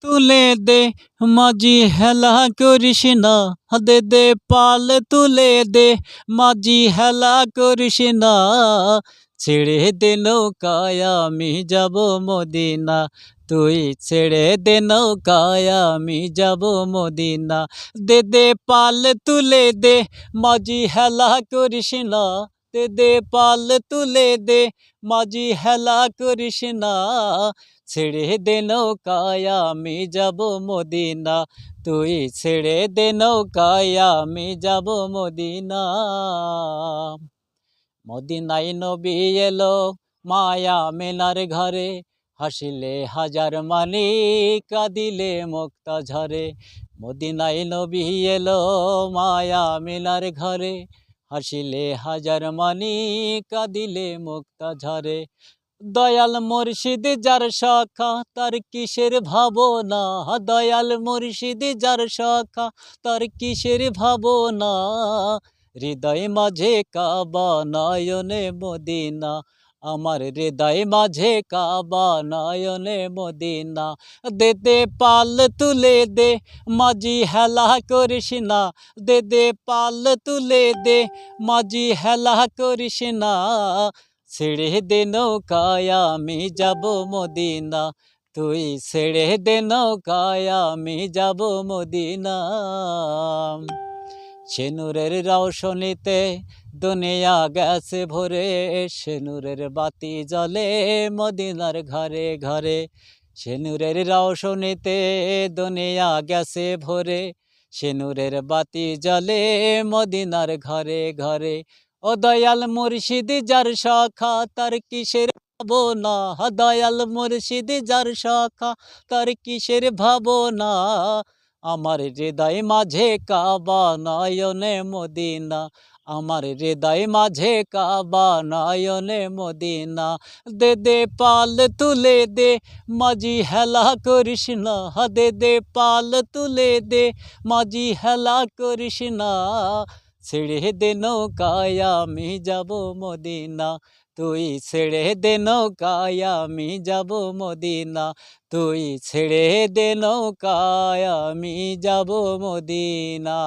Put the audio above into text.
তুলে দে মাঝি হেলা করিস না, দে দে পাল তুলে দে মাঝি হেলা করিস না। ছেড়ে দে নৌকায় আমি যাব মদিনা, তুই ছেড়ে দে নৌকায় আমি যাব মদিনা। দে দে পাল তুলে দে মাঝি হেলা করিস না, দে দে পাল তুলে দে মাঝি হেলা করিস না। ছেড়ে দে নৌকায় আমি যাব মদিনা, তুই ছেড়ে দে নৌকায় আমি যাব মদিনা। মদিনায় নবী এলো মায়া মেনার ঘরে, হাসিলে হাজার মানি কাঁদিলে মুক্তা ঝরে। মদিনায় নবী এলো মায়া মেনার ঘরে, হাসিলে হাজার মানি কাঁদিলে মুক্তা ঝরে। দয়াল মুর্শিদ যার শাখা তার কিসের ভাবনা, দয়াল মুর্শিদ যার শাখা তার কিসের ভাবনা। হৃদয় মাঝে কাবা নয়নে মদিনা, আমার হৃদয় মাঝে কাবা নয়নে মদিনা। দে দে পাল তুলে দে মাঝি হেলা করিস না, দে দে পাল তুলে দে মাঝি হেলা করিস না। ছেড়ে দে নৌকায় আমি যাব মদিনা, তুই ছেড়ে দে নৌকায় আমি যাব মদিনা। সে নূরের রওশনীতে দুনিয়া গেছে ভরে, সে নূরের বাতি জ্বলে মদিনার ঘরে ঘরে। সে নূরের রওশনীতে দুনিয়া গেছে ভরে, সে নূরের বাতি জ্বলে মদিনার ঘরে ঘরে। ও দয়াল মুর্শিদ যার শাখা তার কিসের ভাবনা, দয়াল মুর্শিদ যার শাখা তার কিসের ভাবনা। আমার হৃদয় মাঝে কাবা নয়নে মদিনা, আমার হৃদয় মাঝে কাবা নয়নে মদিনা। দে দে পাল তুলে দে মাঝি হেলা করিস না, দে দে পাল তুলে দে মাঝি হেলা করিস না। ছেড়ে দে নৌকায় আমি যাব মদিনা, তুই ছেড়ে দে নৌকায় আমি যাব মদিনা। তুই ছেড়ে দে নৌকায় আমি যাব মদিনা।